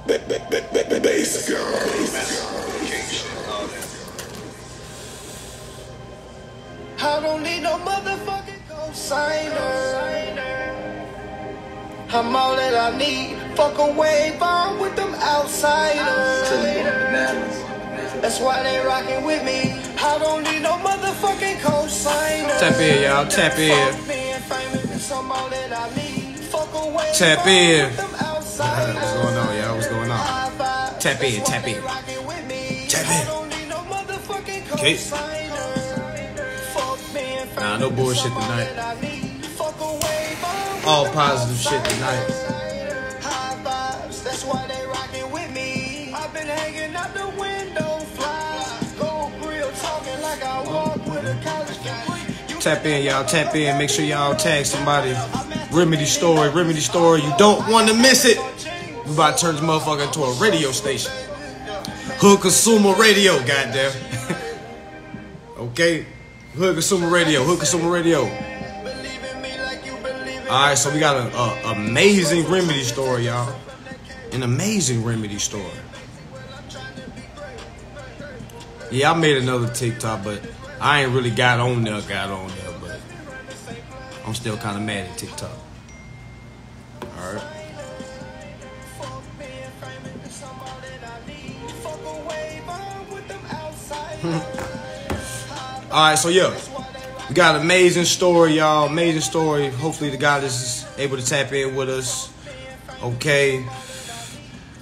Bass girl. I don't need no motherfucking co-signer. I'm all that I need. Fuck a wave on with them outsiders. That's why they rockin' with me. I don't need no motherfucking co-signer. Tap in, y'all. Tap in. Tap in. What's going on, y'all? What's going on? Tap in, tap in. Tap in. Okay. Nah, no bullshit tonight. All positive shit tonight. That's why they rockin' with me. I've been hanging out the window, fly. Go grill, talking like I walk with a college degree. Tap in, y'all. Tap in. Make sure y'all tag somebody. Remedy story. Remedy story. You don't want to miss it. We about to turn this motherfucker into a radio station. Hood Consumer Radio, goddamn. Okay? Hood Consumer Radio. Hood Consumer Radio. Alright, so we got an amazing remedy story, y'all. An amazing remedy story. Yeah, I made another TikTok, but I ain't really got on there, but I'm still kind of mad at TikTok. Alright. Alright, so yeah. We got an amazing story, y'all. Amazing story. Hopefully the guy is able to tap in with us. Okay.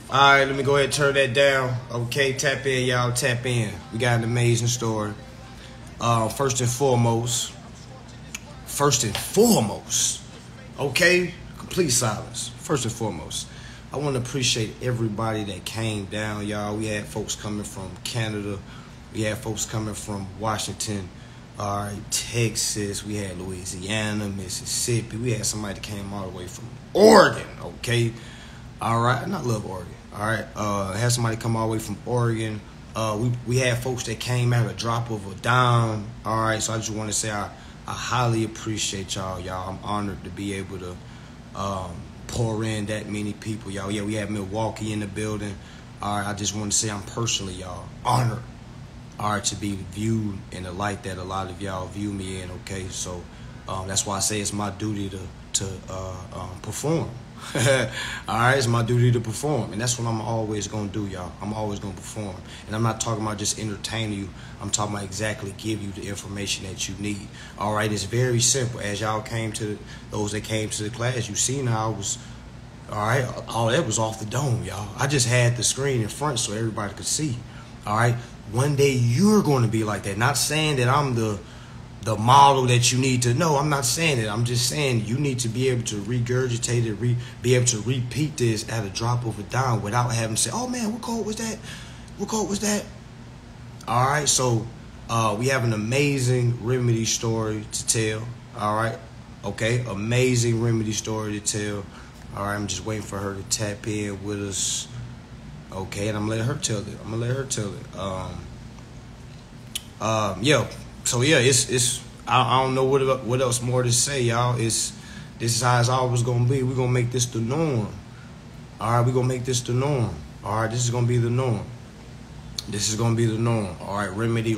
Alright, let me go ahead and turn that down. Okay, tap in, y'all. Tap in. We got an amazing story. First and foremost. Okay? Complete silence. First and foremost. I want to appreciate everybody that came down, y'all. We had folks coming from Canada. We had folks coming from Washington. All right, Texas, we had Louisiana, Mississippi. We had somebody that came all the way from Oregon, okay? All right, and I love Oregon. All right, had somebody come all the way from Oregon. We had folks that came at a drop of a dime. All right, so I just want to say I highly appreciate y'all. I'm honored to be able to pour in that many people, y'all. Yeah, we had Milwaukee in the building. All right, I just want to say I'm personally, y'all, honored. All right, to be viewed in the light that a lot of y'all view me in, okay? So that's why I say it's my duty to perform. All right, it's my duty to perform, and that's what I'm always going to do, y'all. I'm always going to perform, and I'm not talking about just entertaining you. I'm talking about exactly give you the information that you need. All right, it's very simple. As y'all came to, those that came to the class, you seen how I was, all right, all that was off the dome, y'all. I just had the screen in front so everybody could see, all right? One day you're going to be like that. Not saying that I'm the model that you need to know. I'm not saying it. I'm just saying you need to be able to regurgitate it, be able to repeat this at a drop of a dime without having to say, oh man, what code was that? What code was that? All right, so we have an amazing remedy story to tell. All right, okay, amazing remedy story to tell. All right, I'm just waiting for her to tap in with us. Okay, and I'm gonna let her tell it. Yeah. So yeah, it's I don't know what else more to say, y'all. This is how it's always gonna be. We're gonna make this the norm. All right, we're gonna make this the norm. All right, this is gonna be the norm. This is gonna be the norm. All right, remedy.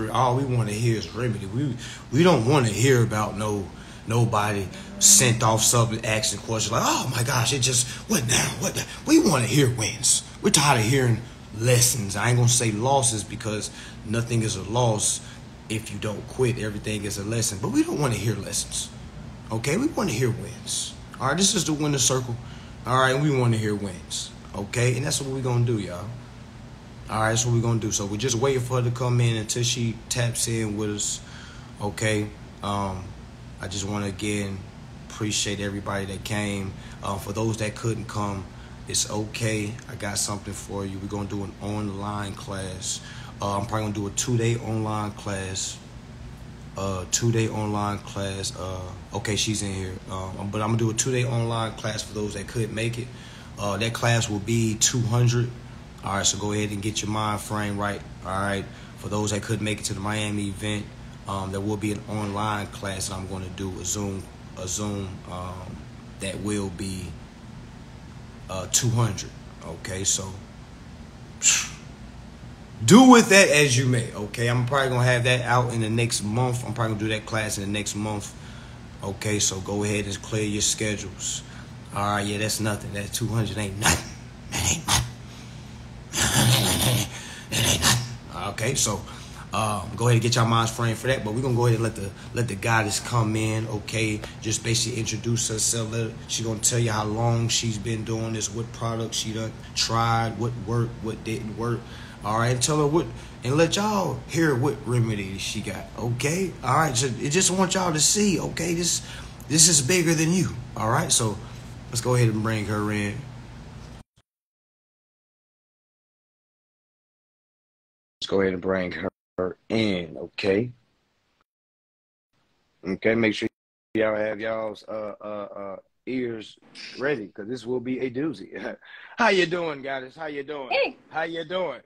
All we want to hear is remedy. We don't want to hear about nobody sent off something, asking questions like, oh my gosh, it just what now? What now? We want to hear wins. We're tired of hearing lessons. I ain't gonna say losses because nothing is a loss if you don't quit. Everything is a lesson. But we don't want to hear lessons. Okay, we want to hear wins. All right, this is the winner circle. All right, we want to hear wins. Okay, and that's what we're gonna do, y'all. All right, that's what we're gonna do. So we're just waiting for her to come in until she taps in with us. Okay. I just want to again appreciate everybody that came. For those that couldn't come, it's okay. I got something for you. We're gonna do an online class. I'm probably gonna do a 2-day online class. 2-day online class. Okay, she's in here. But I'm gonna do a 2-day online class for those that couldn't make it. That class will be $200. All right, so go ahead and get your mind frame right. All right, for those that couldn't make it to the Miami event, there will be an online class that I'm going to do, a Zoom that will be $200. Okay, so do with that as you may. Okay, I'm probably gonna have that out in the next month. I'm probably gonna do that class in the next month. Okay, so go ahead and clear your schedules. All right, yeah, that's nothing. That 200 ain't nothing. That ain't nothing. That ain't nothing. Okay, so go ahead and get your minds framed for that. But we're gonna go ahead and let the goddess come in. Okay, just basically introduce herself. She's gonna tell you how long she's been doing this, what products she done tried, what worked, what didn't work. All right, and tell her what, and let y'all hear what remedy she got. Okay, all right. So it just want y'all to see. Okay, this is bigger than you. All right, so let's go ahead and bring her in. Let's go ahead and bring her in. Okay. Okay. Make sure y'all have y'all's ears ready, because this will be a doozy. How you doing, goddess? How you doing? Hey. How you doing?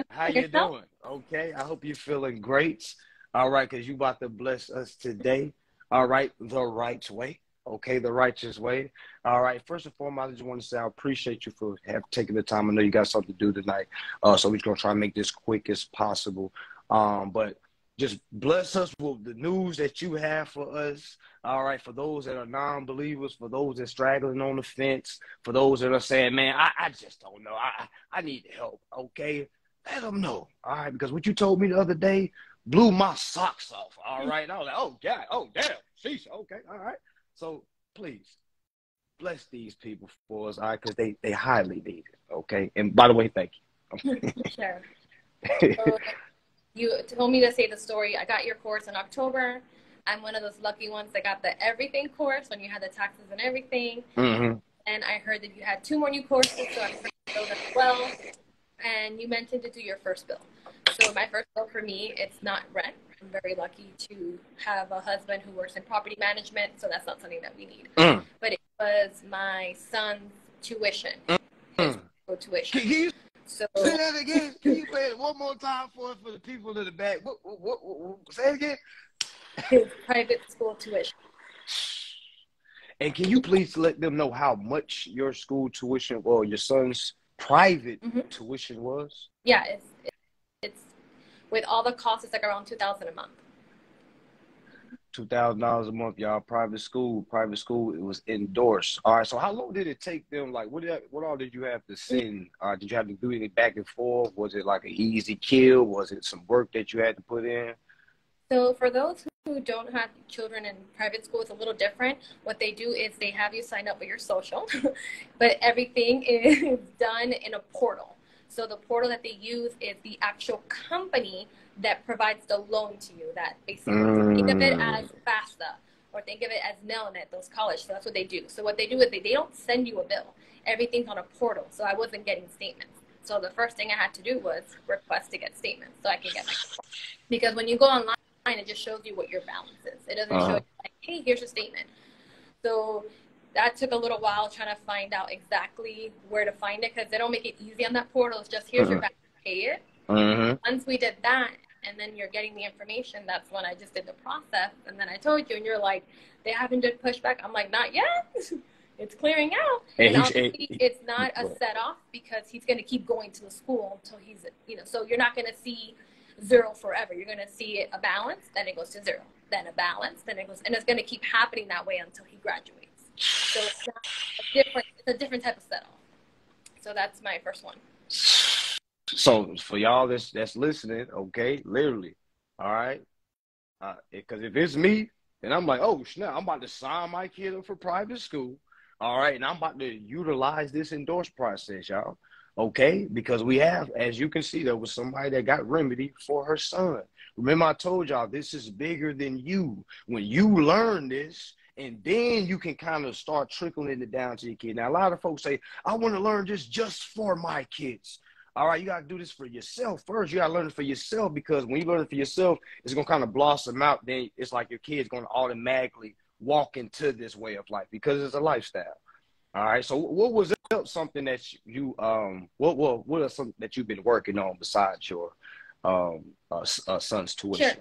How you Yourself? doing? Okay, I hope you're feeling great. All right, because you about to bless us today. All right, the right way. Okay, the righteous way. All right, first and foremost, I just want to say I appreciate you for taking the time. I know you got something to do tonight, so we're going to try and make this quick as possible. But just bless us with the news that you have for us. All right, for those that are non-believers, for those that are straggling on the fence, for those that are saying, man, I just don't know. I need help, okay? Let them know, all right? Because what you told me the other day blew my socks off, all right? I was like, oh, God, oh, damn, sheesh, okay, all right. So please, bless these people for us, all right? Because they highly need it, okay? And by the way, thank you. Sure. So you told me to say the story. I got your course in October. I'm one of those lucky ones that got the everything course when you had the taxes and everything. Mm-hmm. And I heard that you had 2 more new courses, so I'm those as well. And you mentioned to do your first bill. So my first bill for me, it's not rent. I'm very lucky to have a husband who works in property management, so that's not something that we need. But it was my son's tuition, his tuition. Can you So say that again? Can you play it one more time for the people in the back? Say it again. his private school tuition. And can you please let them know how much your school tuition or your son's private tuition was? Yeah, it's with all the costs, it's like around $2,000 a month. $2,000 a month, y'all. Private school. It was endorsed. All right. So how long did it take them? Like, what all did you have to send? Did you have to do anything back and forth? Was it like an easy kill? Was it some work that you had to put in? So for those who don't have children in private school, it's a little different. What they do is they have you sign up with your social, but everything is done in a portal. So the portal that they use is the actual company that provides the loan to you. That basically think of it as FAFSA or think of it as Nelnet, those college. So that's what they do. So what they do is they don't send you a bill. Everything's on a portal. So I wasn't getting statements. So the first thing I had to do was request to get statements so I can get my, because when you go online, it just shows you what your balance is. It doesn't show you like, hey, here's your statement. So that took a little while trying to find out exactly where to find it, because they don't make it easy on that portal. It's just here's your balance, pay it. Once we did that, and then you're getting the information, that's when I just did the process. And then I told you, and you're like, they haven't done pushback. I'm like, not yet. It's clearing out. And obviously, it's not a set off because he's going to keep going to the school until he's, so you're not going to see zero forever. You're going to see a balance, then it goes to zero, then a balance, then it goes, and it's going to keep happening that way until he graduates. So it's not it's a different type of set off. So that's my first one. So for y'all that's listening, okay, literally, all right, because if it's me, then I'm like, oh snap, I'm about to sign my kid up for private school, all right, and I'm about to utilize this endorse process, y'all. Okay, because we have, as you can see, there was somebody that got remedy for her son. Remember, I told y'all this is bigger than you. When you learn this, and then you can kind of start trickling it down to your kid. Now, a lot of folks say, I want to learn this just for my kids. All right, you got to do this for yourself first. You got to learn it for yourself, because when you learn it for yourself, it's going to kind of blossom out. Then it's like your kid's going to automatically walk into this way of life because it's a lifestyle. All right. So what was something that you what are some that you've been working on besides your son's tuition? Sure.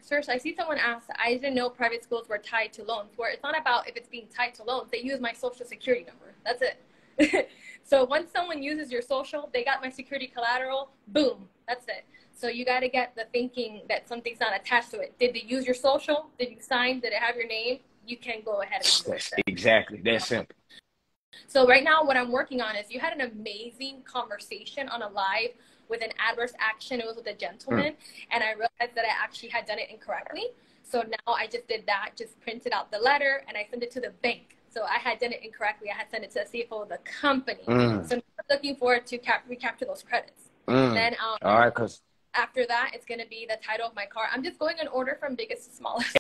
First, I see someone asked, I didn't know private schools were tied to loans, where it's not about if it's being tied to loans. They use my social security number. That's it. So once someone uses your social, they got my security collateral, boom, that's it. So you got to get the thinking that something's not attached to it. Did they use your social? Did you sign? Did it have your name? You can go ahead and use it. Exactly. That's simple. So right now what I'm working on is, you had an amazing conversation on a live with an adverse action. It was with a gentleman. And I realized that I actually had done it incorrectly. So now I just did that, just printed out the letter and I sent it to the bank. So I had done it incorrectly. I had sent it to the CFO of the company. So I'm looking forward to recapture those credits. Then all right, because after that, it's going to be the title of my car. I'm just going in order from biggest to smallest.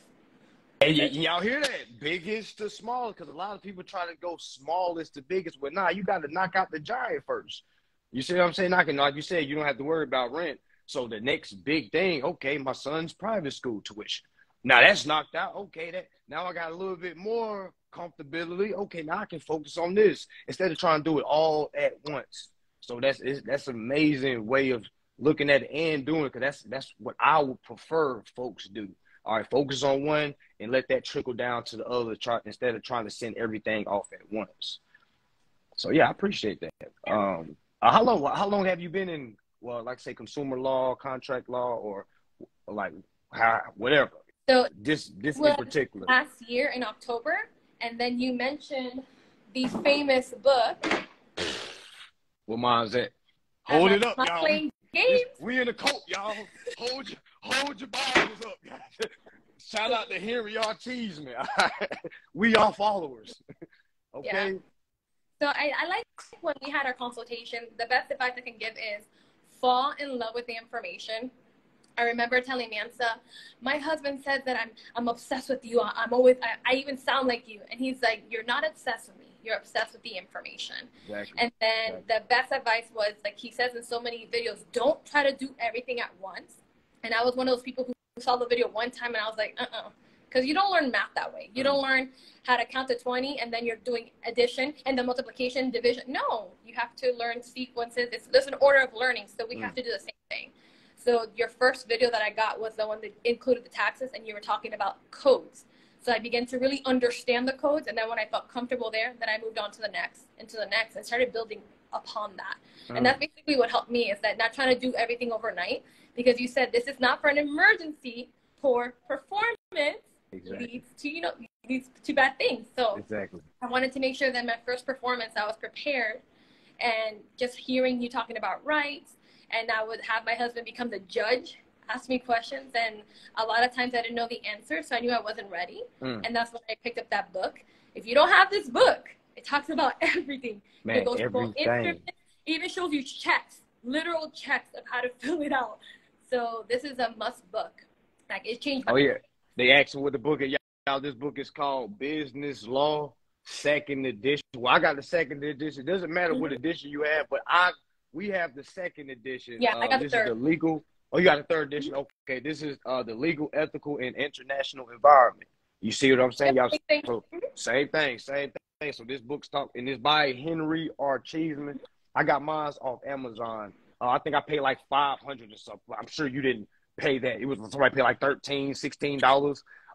hey, y'all hear that? Biggest to smallest, because a lot of people try to go smallest to biggest. But nah, you got to knock out the giant first. You see what I'm saying? Like you said, you don't have to worry about rent. So the next big thing, okay, my son's private school tuition. Now that's knocked out. Okay, now I got a little bit more comfortability. Okay, now I can focus on this instead of trying to do it all at once. So that's an amazing way of looking at it and doing it, because that's what I would prefer folks do. All right, focus on one and let that trickle down to the other, instead of trying to send everything off at once. So yeah, I appreciate that. How long have you been in, well, like say consumer law, contract law, or like whatever? So this in particular. Last year in October, and then you mentioned the famous book. Well, mine's that. Hold it up, y'all. Playing games. We in the coat, y'all. Hold your Bibles up, guys. Shout out to Henry R. Cheeseman. We are followers. Okay. Yeah. So I like when we had our consultation, the best advice I can give is fall in love with the information. I remember telling Mansa, my husband says that I'm obsessed with you. I even sound like you. And he's like, you're not obsessed with me. You're obsessed with the information. Exactly. And then the best advice was, like he says in so many videos, don't try to do everything at once. And I was one of those people who saw the video one time and I was like, because you don't learn math that way. You don't learn how to count to 20 and then you're doing addition and then multiplication, division. No, you have to learn sequences. There's an order of learning, so we have to do the same thing. So your first video that I got was the one that included the taxes, and you were talking about codes. So I began to really understand the codes, and then when I felt comfortable there, then I moved on to the next, and started building upon that. And that's basically what helped me, is that not trying to do everything overnight, because you said this is not for an emergency. Poor performance leads to bad things. So I wanted to make sure that my first performance I was prepared, and just hearing you talking about rights. And I would have my husband become the judge, ask me questions. And a lot of times I didn't know the answer, so I knew I wasn't ready. And that's when I picked up that book. If you don't have this book, it talks about everything. Man, it goes everything. It even shows you checks, literal checks of how to fill it out. So this is a must book. Like, it changed my life. They asked me what the book is. Y'all, this book is called Business Law, 2nd edition. Well, I got the 2nd edition. It doesn't matter what edition you have, but we have the 2nd edition. Yeah, I got the 3rd. This is the legal. Oh, you got the 3rd edition. Okay, this is the legal, ethical, and international environment. You see what I'm saying, y'all? So, same thing. So this book's and it's by Henry R. Cheeseman. I got mine off Amazon. I think I paid like $500 or something. I'm sure you didn't pay that. It was somebody paid like $13, $16.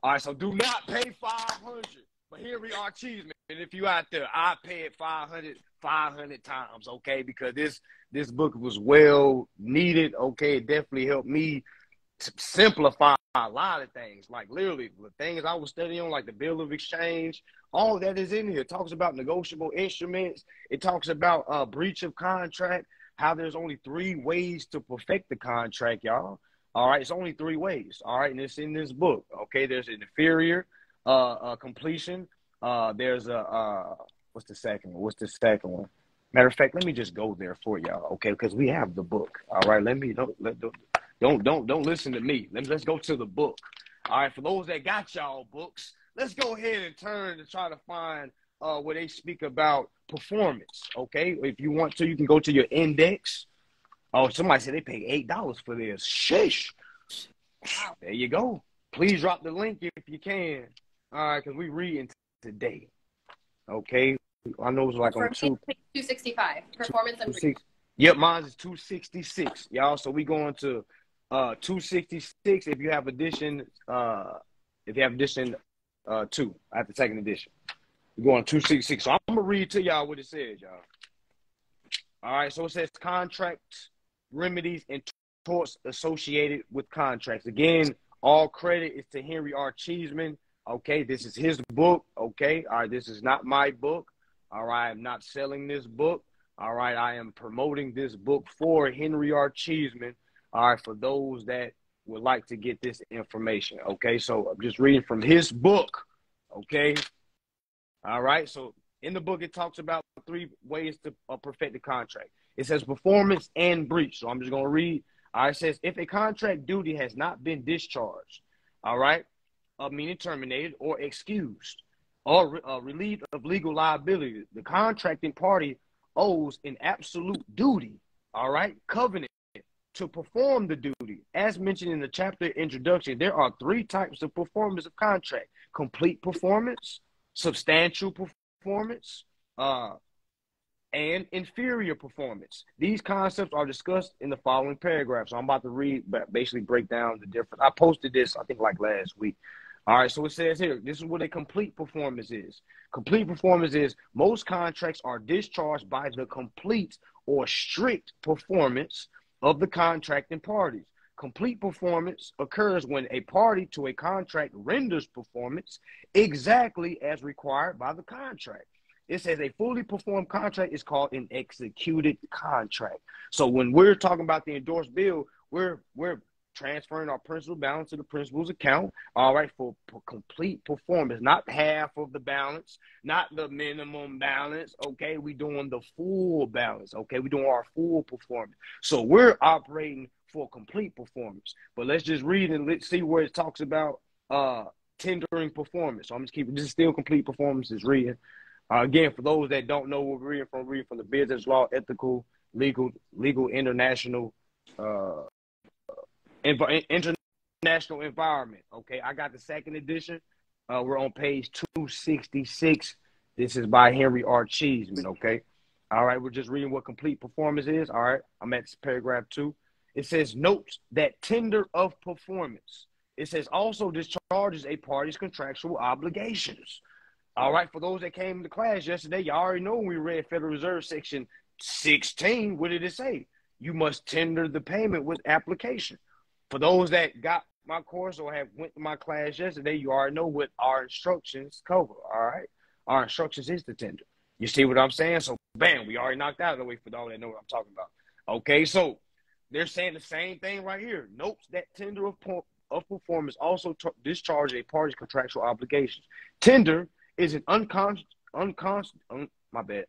All right, so do not pay $500. But Henry R. Cheeseman, and if you out there, I paid $500 times, okay? Because this book was well needed, okay? It definitely helped me to simplify a lot of things. Like literally, the things I was studying on, like the Bill of Exchange, all that is in here. It talks about negotiable instruments. It talks about breach of contract, how there's only 3 ways to perfect the contract, y'all. All right, it's only 3 ways. All right, and it's in this book. Okay, there's an inferior completion. There's a what's the second one? Matter of fact, let me just go there for y'all, okay? Because we have the book. All right, don't listen to me. Let's go to the book. All right, for those that got y'all books, let's go ahead and turn to try to find where they speak about performance. Okay, if you want to, you can go to your index. Oh, somebody said they paid $8 for this. Sheesh. There you go. Please drop the link if you can. All right, because we reading today. Okay. I know it's like on 265. Performance and breach. Yep, mine is 266, y'all. So we going to 266 if you have edition 2 at the 2nd edition. We're going 266. So I'm going to read to y'all what it says, y'all. All right, so it says contracts, remedies, and torts associated with contracts. Again, all credit is to Henry R. Cheeseman. Okay, this is his book. Okay, all right, this is not my book. All right, I'm not selling this book. All right, I am promoting this book for Henry R. Cheeseman. All right, for those that would like to get this information. Okay, so I'm just reading from his book. Okay, all right, so in the book, it talks about 3 ways to perfect the contract. It says performance and breach. So I'm just going to read. All right, it says if a contract duty has not been discharged, all right, meaning terminated or excused or relieved of legal liability, the contracting party owes an absolute duty, all right, covenant to perform the duty. As mentioned in the chapter introduction, there are 3 types of performance of contract: complete performance, substantial performance, and inferior performance. These concepts are discussed in the following paragraph. So I'm about to read, but basically break down the difference. I posted this, I think, like last week. All right, so it says here, this is what a complete performance is. Complete performance is most contracts are discharged by the complete or strict performance of the contracting parties. Complete performance occurs when a party to a contract renders performance exactly as required by the contract. It says a fully performed contract is called an executed contract. So when we're talking about the endorsed bill, we're transferring our principal balance to the principal's account, all right, for complete performance, not half of the balance, not the minimum balance, okay? We're doing the full balance, okay? We're doing our full performance. So we're operating for complete performance. But let's just read and let's see where it talks about tendering performance. So I'm just keeping, this is still complete performance is reading. Again, for those that don't know what we're reading from the business law, ethical, legal, international, international environment. Okay, I got the 2nd edition. We're on page 266. This is by Henry R. Cheeseman. Okay, all right. We're just reading what complete performance is. All right, I'm at paragraph 2. It says notes that tender of performance. It says also discharges a party's contractual obligations. All right, for those that came to class yesterday, you already know when we read Federal Reserve Section 16, what did it say? You must tender the payment with application. For those that got my course or have went to my class yesterday, you already know what our instructions cover, all right? Our instructions is to tender. You see what I'm saying? So, bam, we already knocked out of the way for all that know what I'm talking about. Okay, so they're saying the same thing right here. Notes that tender of performance also discharge a party's contractual obligations. Tender is an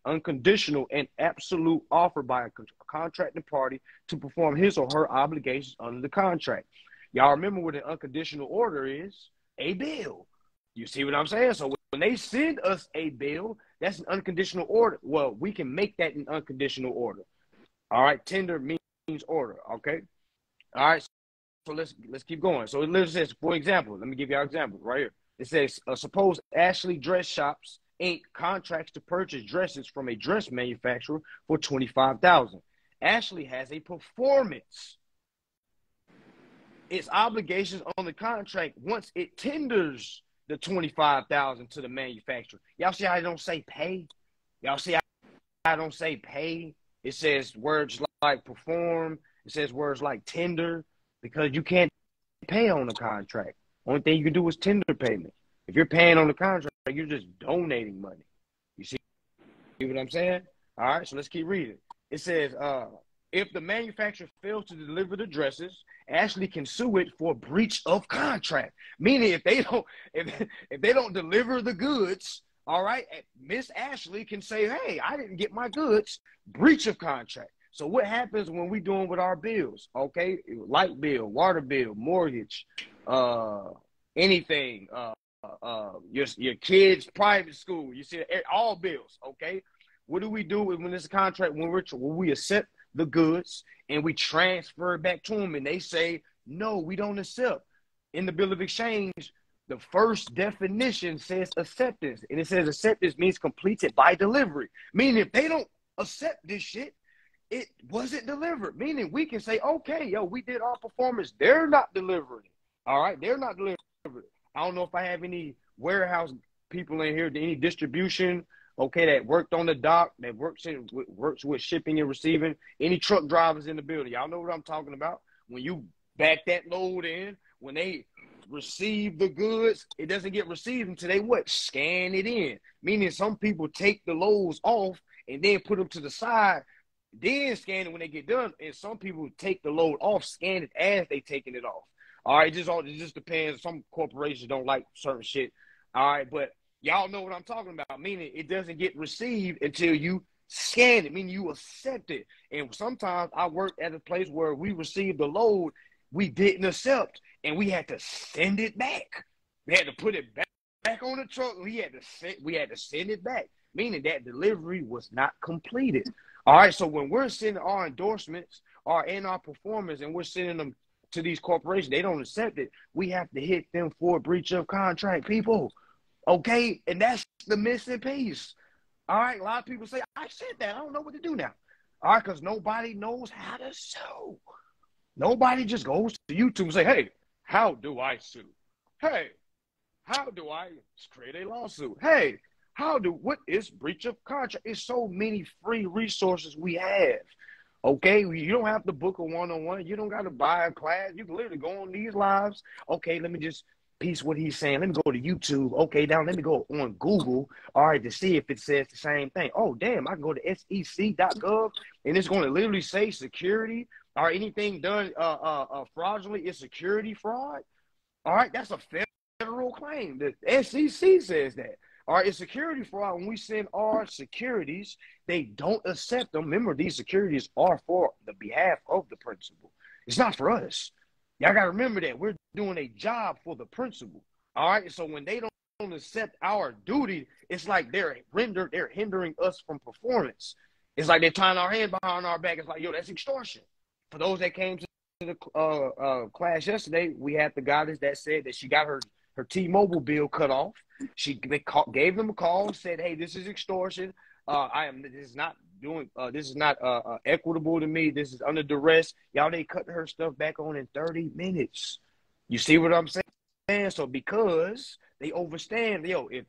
unconditional and absolute offer by a contracting party to perform his or her obligations under the contract. Y'all remember what an unconditional order is? A bill. You see what I'm saying? So when they send us a bill, that's an unconditional order. Well, we can make that an unconditional order. All right, tender means order, okay? All right, so let's keep going. So it literally says, for example, let me give you an example right here. It says, suppose Ashley Dress Shops Inc. contracts to purchase dresses from a dress manufacturer for $25,000. Ashley has a performance. Its obligations on the contract once it tenders the $25,000 to the manufacturer. Y'all see how I don't say pay? Y'all see how I don't say pay? It says words like perform. It says words like tender, because you can't pay on the contract. Only thing you can do is tender payment. If you're paying on the contract, you're just donating money. You see what I'm saying? All right, so let's keep reading. It says, if the manufacturer fails to deliver the dresses, Ashley can sue it for breach of contract. Meaning if they don't deliver the goods, all right, Miss Ashley can say, hey, I didn't get my goods, breach of contract. So what happens when we doing with our bills? Okay, light bill, water bill, mortgage, anything, your kids' private school, you see, all bills. Okay, what do we do when this contract? When we accept the goods and we transfer it back to them, and they say no, we don't accept. In the bill of exchange, the first definition says acceptance, and it says acceptance means completed by delivery. Meaning, if they don't accept this shit, it wasn't delivered. Meaning we can say, okay, yo, we did our performance. They're not delivering it. All right, they're not delivering it. I don't know if I have any warehouse people in here, any distribution, okay, that worked on the dock, that works with shipping and receiving, any truck drivers in the building, y'all know what I'm talking about. When you back that load in, when they receive the goods, it doesn't get received until they what? Scan it in. Meaning some people take the loads off and then put them to the side, then scan it when they get done. And some people take the load off, scan it as they taking it off. All right, it just depends. Some corporations don't like certain shit. All right, but y'all know what I'm talking about. Meaning it doesn't get received until you scan it, meaning you accept it. And sometimes I worked at a place where we received the load, we didn't accept, and we had to send it back. We had to put it back on the truck. We had to send it back, meaning that delivery was not completed. All right, so when we're sending our endorsements or in our performance and we're sending them to these corporations, they don't accept it, we have to hit them for breach of contract, people. Okay, and that's the missing piece. All right, a lot of people say, I said that, I don't know what to do now. All right, because nobody knows how to sue. Nobody just goes to YouTube and say, hey, how do I sue? Hey, how do I create a lawsuit? Hey, what is breach of contract? It's so many free resources we have. Okay, you don't have to book a one-on-one. You don't got to buy a class. You can literally go on these lives. Okay, let me just piece what he's saying. Let me go to YouTube. Okay, now let me go on Google, all right, to see if it says the same thing. Oh, damn, I can go to sec.gov, and it's going to literally say security or anything done fraudulently is security fraud. All right, that's a federal claim. The SEC says that. All right, it's security fraud. When we send our securities, they don't accept them. Remember, these securities are for the behalf of the principal. It's not for us. Y'all got to remember that. We're doing a job for the principal. All right, so when they don't accept our duty, it's like they're hindering us from performance. It's like they're tying our hand behind our back. It's like, yo, that's extortion. For those that came to the class yesterday, we had the goddess that said that she got her T-Mobile bill cut off. They gave them a call and said, hey, this is extortion. This is not equitable to me. This is under duress. Y'all, they cut her stuff back on in 30 minutes. You see what I'm saying? So because they overstand, if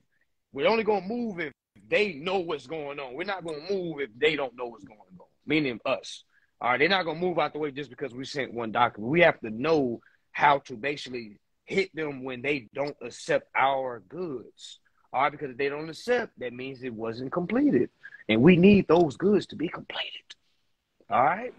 we're only going to move if they know what's going on. We're not going to move if they don't know what's going on, meaning us. All right, they're not going to move out the way just because we sent one document. We have to know how to basically hit them when they don't accept our goods. All right, because if they don't accept, that means it wasn't completed. And we need those goods to be completed. All right?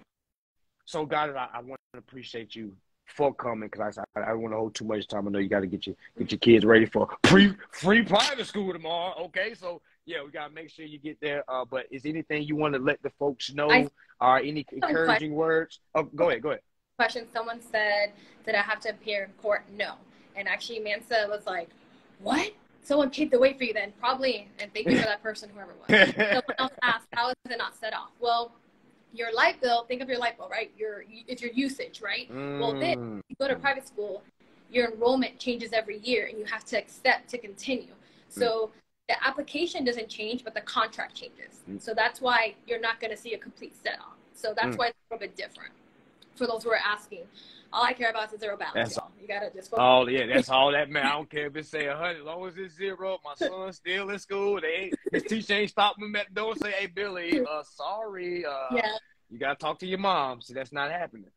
So, God, I want to appreciate you for coming, because I don't want to hold too much time. I know you got to get your kids ready for free private school tomorrow. Okay, so, yeah, we got to make sure you get there. But is anything you want to let the folks know, or any encouraging words? Oh, go ahead. Question. Someone said, did I have to appear in court? No. And actually, Mansa was like, what? Someone paved the way for you then. Probably. And thank you for that person, whoever it was. Someone else asked, how is it not set off? Well, your light bill, think of your light bill, right? It's your usage, right? Well, then you go to private school, your enrollment changes every year, and you have to accept to continue. So the application doesn't change, but the contract changes. So that's why you're not going to see a complete set off. So that's why it's a little bit different. For those who are asking, all I care about is zero balance. You gotta just focus. Oh yeah, that's all that matters. I don't care if it say 100, as long as it's zero. My son's still in school. His teacher ain't stopping him at the door and say, "Hey Billy, sorry, you gotta talk to your mom." See, that's not happening.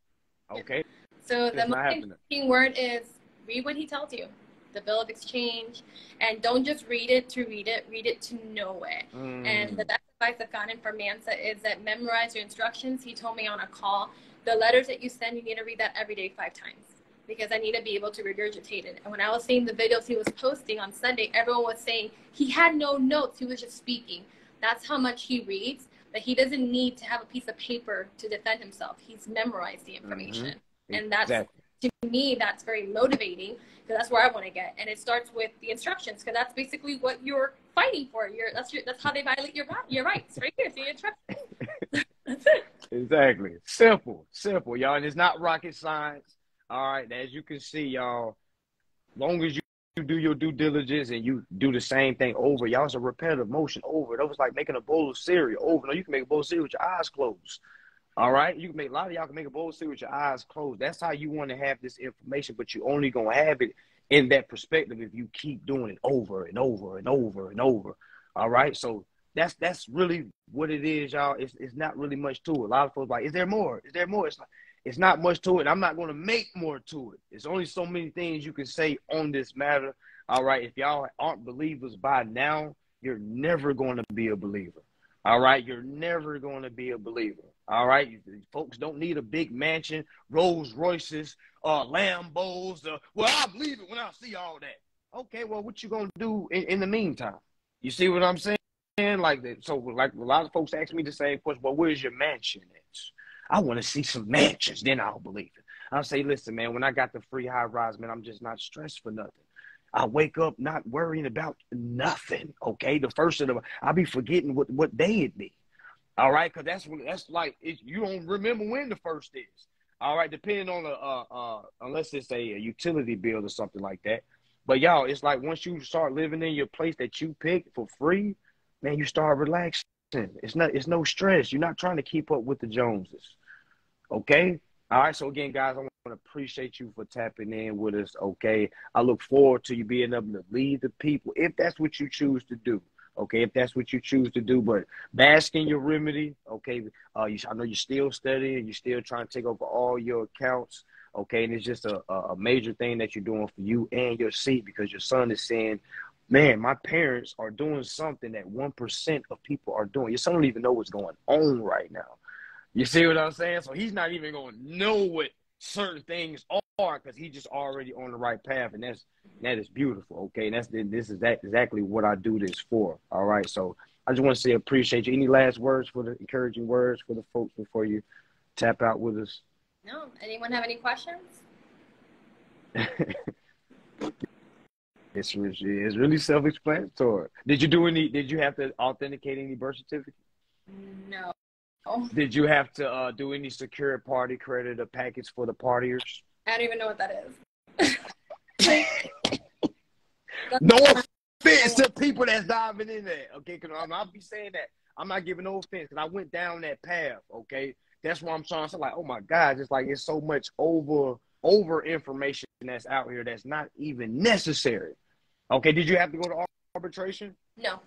Okay. So the most important word is read what he tells you, the bill of exchange, and don't just read it to read it. Read it to know it. And the best advice I've gotten from Mansa is that memorize your instructions. He told me on a call, the letters that you send, you need to read that every day 5 times, because I need to be able to regurgitate it. And when I was seeing the videos he was posting on Sunday, everyone was saying he had no notes. He was just speaking. That's how much he reads, that he doesn't need to have a piece of paper to defend himself. He's memorized the information. And that's, to me, that's very motivating, because that's where I want to get. And it starts with the instructions, because that's basically what you're fighting for. That's how they violate your rights, right here. See the instructions. That's it. Exactly. Simple, y'all. And it's not rocket science. All right. As you can see, y'all, long as you do your due diligence and you do the same thing over, y'all, it's a repetitive motion over. It was like making a bowl of cereal over. No, you can make a bowl of cereal with your eyes closed. All right. You can make, a lot of y'all can make a bowl of cereal with your eyes closed. That's how you want to have this information, but you only going to have it in that perspective if you keep doing it over and over and over and over. All right. So that's really what it is, y'all. It's not really much to it. A lot of folks like, is there more? Is there more? It's like, it's not much to it. I'm not going to make more to it. There's only so many things you can say on this matter. All right. If y'all aren't believers by now, you're never going to be a believer. All right. You're never going to be a believer. All right. Folks don't need a big mansion, Rolls Royces, Lambos. Well, I believe it when I see all that. Okay. Well, what you going to do in the meantime? You see what I'm saying? Like that. So like a lot of folks ask me the same question, well, where's your mansion at? I want to see some mansions, then I'll believe it. I'll say, listen, man, when I got the free high rise, man, I'm just not stressed for nothing. I wake up not worrying about nothing, okay? The first of the, I'll be forgetting what day it be, all right? Because that's like, you don't remember when the first is, all right? Depending on, unless it's a utility bill or something like that. But, y'all, it's like once you start living in your place that you pick for free, man, you start relaxing. It's no stress. You're not trying to keep up with the Joneses. Okay? All right. So again, guys, I want to appreciate you for tapping in with us. Okay. I look forward to you being able to lead the people if that's what you choose to do. Okay. If that's what you choose to do, but bask in your remedy. Okay. I know you're still studying. You're still trying to take over all your accounts. Okay. And it's just a major thing that you're doing for you and your seat, because your son is saying, man, my parents are doing something that 1% of people are doing. Your son don't even know what's going on right now. You see what I'm saying? So he's not even going to know what certain things are, because he's just already on the right path, and that is beautiful. Okay, and this is exactly what I do this for. All right, so I just want to say appreciate you. Any last words for the encouraging words for the folks before you tap out with us? No. Anyone have any questions? It's really self-explanatory. Did you have to authenticate any birth certificate? No. Did you have to do any secure party credit or package for the partiers? I don't even know what that is. No offense to people that's diving in there, okay? Because I'll be saying that. I'm not giving no offense, because I went down that path, okay? That's why I'm trying to say, like, oh my God, it's like it's so much over information that's out here that's not even necessary. Okay, did you have to go to arbitration? No.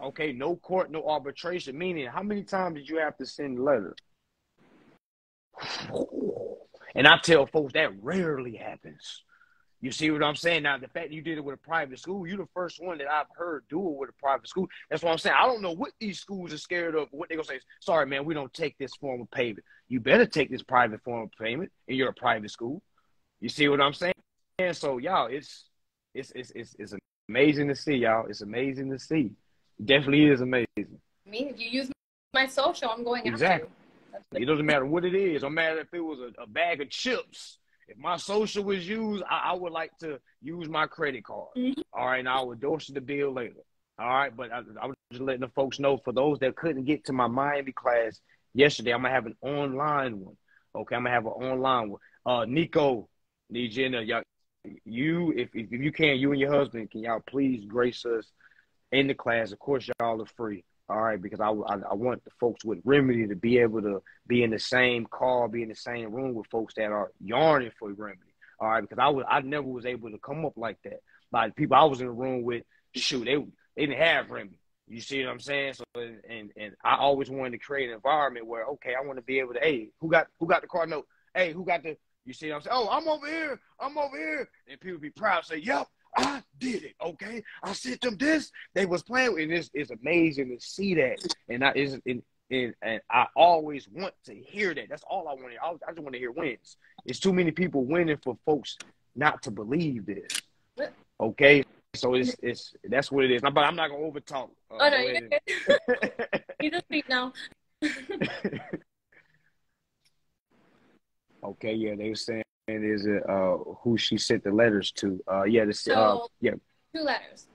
Okay, no court, no arbitration, meaning how many times did you have to send letters? And I tell folks that rarely happens. You see what I'm saying? Now, the fact that you did it with a private school, you're the first one that I've heard do it with a private school. That's what I'm saying. I don't know what these schools are scared of, what they're going to say. Sorry, man, we don't take this form of payment. You better take this private form of payment, and you're a private school. You see what I'm saying? And so, y'all, it's amazing to see, y'all. It's amazing to see. It definitely is amazing. I mean, if you use my social, I'm going exactly. after you. It doesn't matter what it is. No matter if it was a bag of chips. If my social was used, I would like to use my credit card. Mm-hmm. All right, and I will endorse the bill later. All right, but I was just letting the folks know, for those that couldn't get to my Miami class yesterday, I'm going to have an online one. Okay, I'm going to have an online one. Nico, need you in there. Y'all, if you can, you and your husband, can y'all please grace us in the class? Of course, y'all are free. All right, because I want the folks with Remedy to be able to be in the same car, be in the same room with folks that are yarning for Remedy. All right, because I never was able to come up like that. Like people I was in the room with, shoot, they didn't have Remedy. You see what I'm saying? So and I always wanted to create an environment where, okay, I want to be able to, hey, who got the car note? Hey, who got the? You see what I'm saying? Oh, I'm over here, and people be proud, say, yep, I did it, okay? I sent them this. They was playing, and it's amazing to see that. And I always want to hear that. That's all I want to hear. I just want to hear wins. It's too many people winning for folks not to believe this. Okay? So that's what it is. But I'm not gonna overtalk. Oh no, you're good. You just speak now. Okay, yeah, they were saying is it who she sent the letters to? Yeah. 2 letters.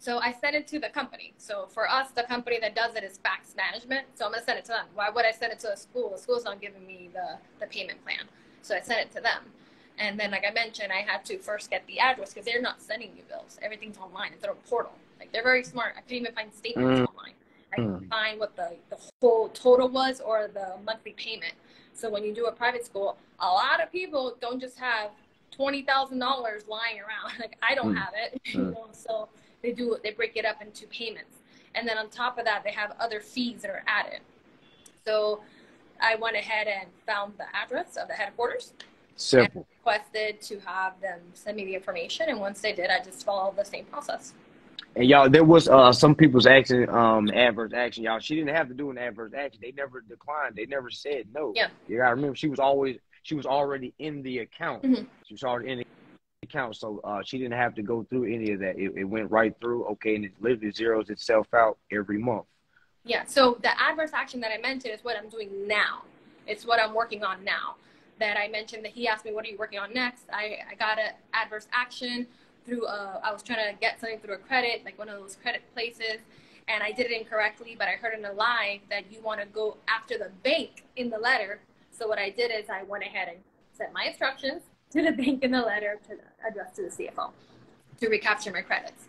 So I sent it to the company. So for us, the company that does it is fax management. So I'm gonna send it to them. Why would I send it to a school? The school's not giving me the payment plan. So I sent it to them. And then, like I mentioned, I had to first get the address, because they're not sending you bills. Everything's online. It's a portal. Like, they're very smart. I couldn't even find statements online. I couldn't find what the whole total was or the monthly payment. So when you do a private school, a lot of people don't just have $20,000 lying around. Like, I don't have it, you know, so they break it up into payments. And then on top of that, they have other fees that are added. So I went ahead and found the address of the headquarters. Simple. And requested to have them send me the information. And once they did, I just followed the same process. And y'all, there was some people's action, adverse action, y'all. She didn't have to do an adverse action. They never declined. They never said no. Yeah. You gotta remember, she was already in the account. She was already in the account, so she didn't have to go through any of that. It went right through. Okay, and it literally zeroes itself out every month. Yeah. So the adverse action that I mentioned is what I'm doing now. It's what I'm working on now. That I mentioned that he asked me, what are you working on next? I got an adverse action through, I was trying to get something through a credit, like one of those credit places, and I did it incorrectly, but I heard in a live that you want to go after the bank in the letter. So what I did is I went ahead and sent my instructions to the bank in the letter to address to the CFO to recapture my credits.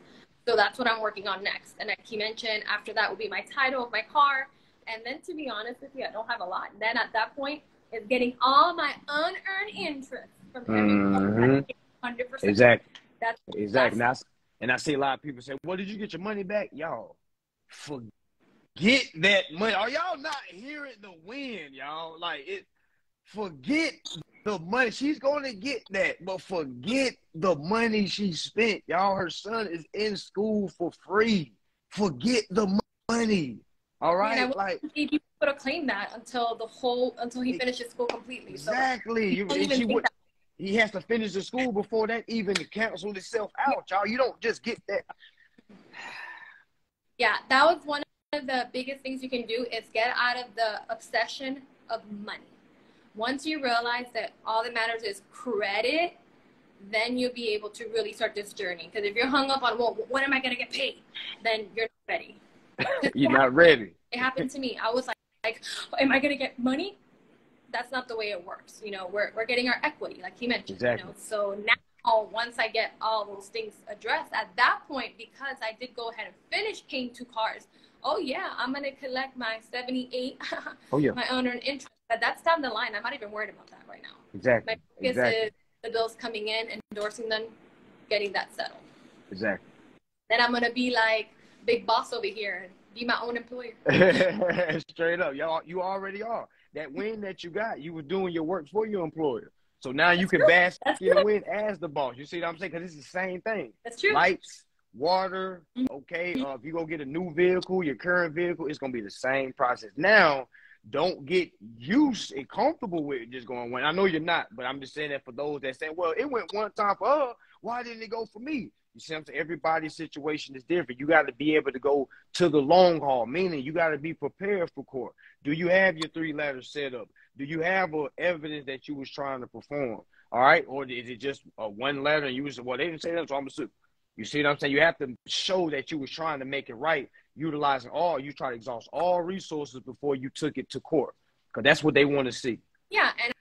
So that's what I'm working on next. And like he mentioned, after that will be my title of my car. And then, to be honest with you, I don't have a lot. And then at that point, it's getting all my unearned interest from every 100%. Exactly. That's exactly. And I see a lot of people say, well, did you get your money back? Y'all, forget that money. Are y'all not hearing the wind, y'all? Like, forget the money. She's going to get that, but forget the money she spent. Y'all, her son is in school for free. Forget the money. All right? And I wouldn't be able to claim that until he finishes school completely. Exactly. So he has to finish the school before that even canceled itself out, y'all. You don't just get that. Yeah, that was one of the biggest things you can do is get out of the obsession of money. Once you realize that all that matters is credit, then you'll be able to really start this journey. Because if you're hung up on, well, when am I going to get paid? Then you're not ready. You're not ready. It happened to me. I was like, am I going to get money? That's not the way it works. You know, we're getting our equity, like he mentioned. Exactly. You know, so now once I get all those things addressed, at that point, because I did go ahead and finish paying 2 cars, oh yeah, I'm gonna collect my 78, my unearned interest. But that's down the line. I'm not even worried about that right now. Exactly. My focus is the bills coming in, endorsing them, getting that settled. Exactly. Then I'm gonna be like big boss over here and be my own employer. Straight up, y'all. You already are. That win that you got, you were doing your work for your employer. So now you can bask in the win as the boss. You see what I'm saying? Because it's the same thing. That's true. Lights, water, okay. If you go get a new vehicle, your current vehicle, it's going to be the same process. Now, don't get used and comfortable with it just going one. I know you're not, but I'm just saying that for those that say, well, it went one time for her. Why didn't it go for me? You see what I'm saying? Everybody's situation is different. You got to be able to go to the long haul, meaning you got to be prepared for court. Do you have your 3 letters set up? Do you have evidence that you was trying to perform? All right? Or is it just a 1 letter and you was, well, they didn't say that, so I'm going to sue. You see what I'm saying? You have to show that you was trying to make it right, utilizing you try to exhaust all resources before you took it to court. Because that's what they want to see. Yeah, and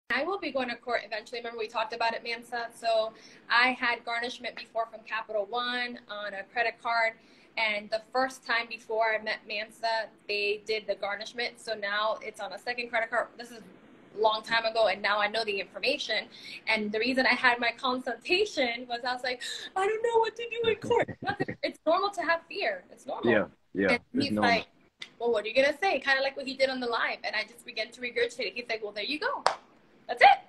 I will be going to court eventually. Remember we talked about it, Mansa? So I had garnishment before from Capital One on a credit card. And the first time before I met Mansa, they did the garnishment. So now it's on a second credit card. This is a long time ago, and now I know the information. And the reason I had my consultation was I was like, I don't know what to do in court. It's normal to have fear. It's normal. Yeah. And he's like, well, what are you going to say? Kind of like what he did on the live. And I just began to regurgitate it. He's like, well, there you go.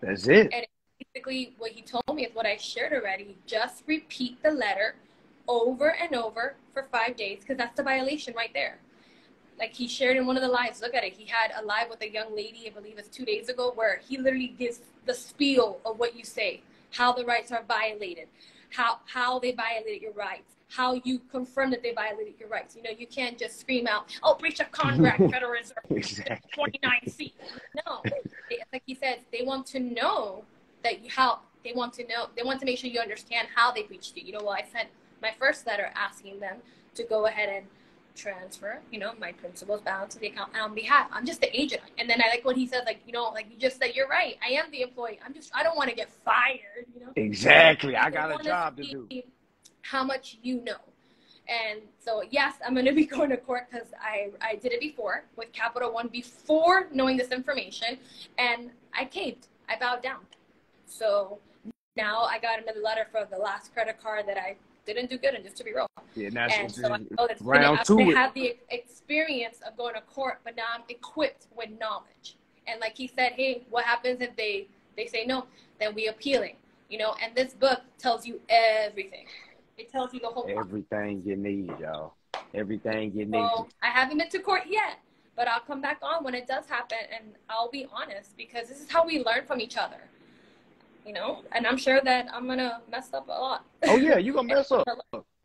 That's it. And basically what he told me is what I shared already. Just repeat the letter over and over for 5 days, because that's the violation right there. Like he shared in one of the lives. Look at it. He had a live with a young lady, I believe it's 2 days ago, where he literally gives the spiel of what you say, how the rights are violated, how they violated your rights, how you confirm that they violated your rights. You know, you can't just scream out, oh, breach of contract, Federal Reserve, 29C. No, like he says, they want to know that they want to make sure you understand how they breached you. You know, well, I sent my first letter asking them to go ahead and transfer, you know, my principal's balance to the account on behalf. I'm just the agent. And then I like what he says, like, you know, like you just said, you're right. I am the employee. I don't want to get fired, you know. Exactly. I got a job to do. How much you know. And so, yes, I'm going to be going to court because I did it before with Capital One before knowing this information. And I caved. I bowed down. So now I got another letter for the last credit card that I didn't do good in, just to be real. Yeah, that's and so I know that's round I two. have the experience of going to court, but now I'm equipped with knowledge. And like he said, hey, what happens if they say no? Then we appealing, you know. And this book tells you everything. It tells you the whole everything you need, y'all. Everything you need. So I haven't been to court yet, but I'll come back on when it does happen, and I'll be honest, because this is how we learn from each other, you know. And I'm sure that I'm gonna mess up a lot. Oh yeah, you gonna mess up.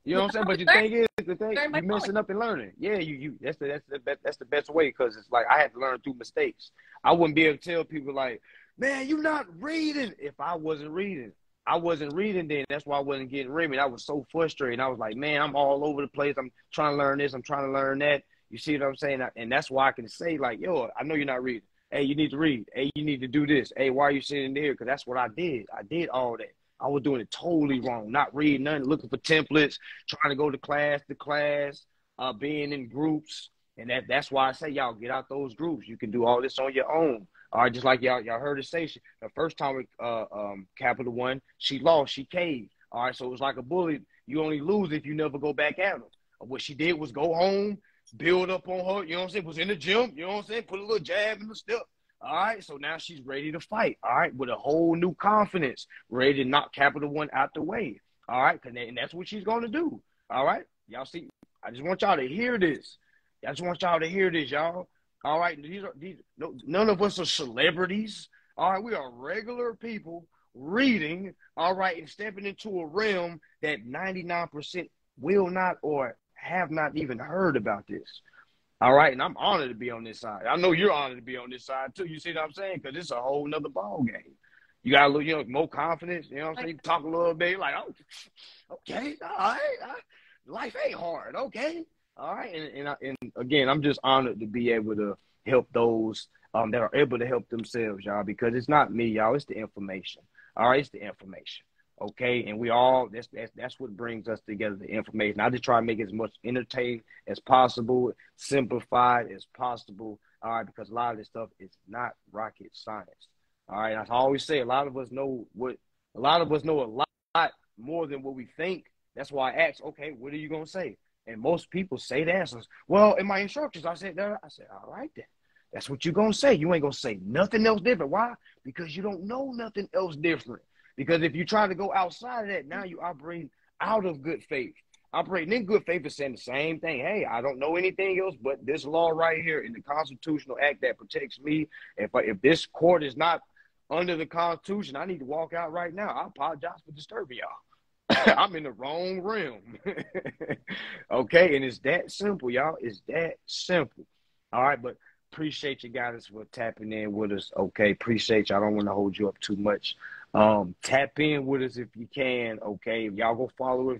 You know what I'm saying? But the thing is, you messing up and learning. Yeah, you that's the best way, because it's like I had to learn through mistakes. I wouldn't be able to tell people like, man, you're not reading, if I wasn't reading. I wasn't reading then. That's why I wasn't getting reading. I was so frustrated. I was like, man, I'm all over the place. I'm trying to learn this. I'm trying to learn that. You see what I'm saying? And that's why I can say like, yo, I know you're not reading. Hey, you need to read. Hey, you need to do this. Hey, why are you sitting there? Because that's what I did. I did all that. I was doing it totally wrong, not reading nothing, looking for templates, trying to go to class, being in groups. And that's why I say, y'all, get out those groups. You can do all this on your own. All right, just like y'all heard it say, the first time with Capital One, she lost, she caved. All right, so it was like a bully. You only lose if you never go back at her. What she did was go home, build up on her, you know what I'm saying, was in the gym, you know what I'm saying, put a little jab in the step. All right, so now she's ready to fight, all right, with a whole new confidence, ready to knock Capital One out the way, all right, and that's what she's going to do, all right? Y'all see, I just want y'all to hear this. I just want y'all to hear this, y'all. All right, none of us are celebrities, all right? We are regular people reading, all right, and stepping into a realm that 99% will not or have not even heard about this. All right, and I'm honored to be on this side. I know you're honored to be on this side too. You see what I'm saying? Because it's a whole nother ball game. You got a little, you know, more confidence. You know what I'm saying? You talk a little bit, like, oh, okay, all right, life ain't hard, okay, all right. And again, I'm just honored to be able to help those that are able to help themselves, y'all. Because it's not me, y'all. It's the information. All right, it's the information. Okay, and we all that's what brings us together, the information. I just try to make it as much entertaining as possible, simplified as possible. All right, because a lot of this stuff is not rocket science. All right, I always say a lot of us know a lot more than what we think. That's why I asked, okay, what are you gonna say? And most people say the answers. Well, in my instructions, I said, all right then. That's what you're gonna say. You ain't gonna say nothing else different. Why? Because you don't know nothing else different. Because if you try to go outside of that, now you operate out of good faith. Operating in good faith is saying the same thing. Hey, I don't know anything else but this law right here in the constitutional act that protects me. If this court is not under the Constitution, I need to walk out right now. I apologize for disturbing y'all. I'm in the wrong realm. Okay, and it's that simple, y'all. It's that simple. All right, but appreciate you guys for tapping in with us. Okay, appreciate you. I don't want to hold you up too much. Tap in with us if you can. Okay, if y'all go follow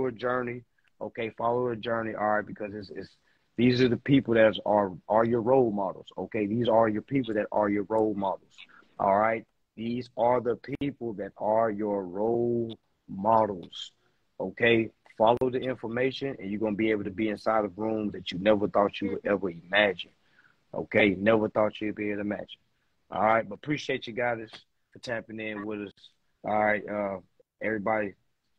her journey. Okay, follow her journey. All right, because it's these are the people that are your role models. Okay, these are your people that are your role models. All right, these are the people that are your role models. Okay, follow the information, and you're gonna be able to be inside of rooms that you never thought you would ever imagine. Okay, never thought you'd be able to imagine. All right, but appreciate you guys for tapping in with us. All right, everybody,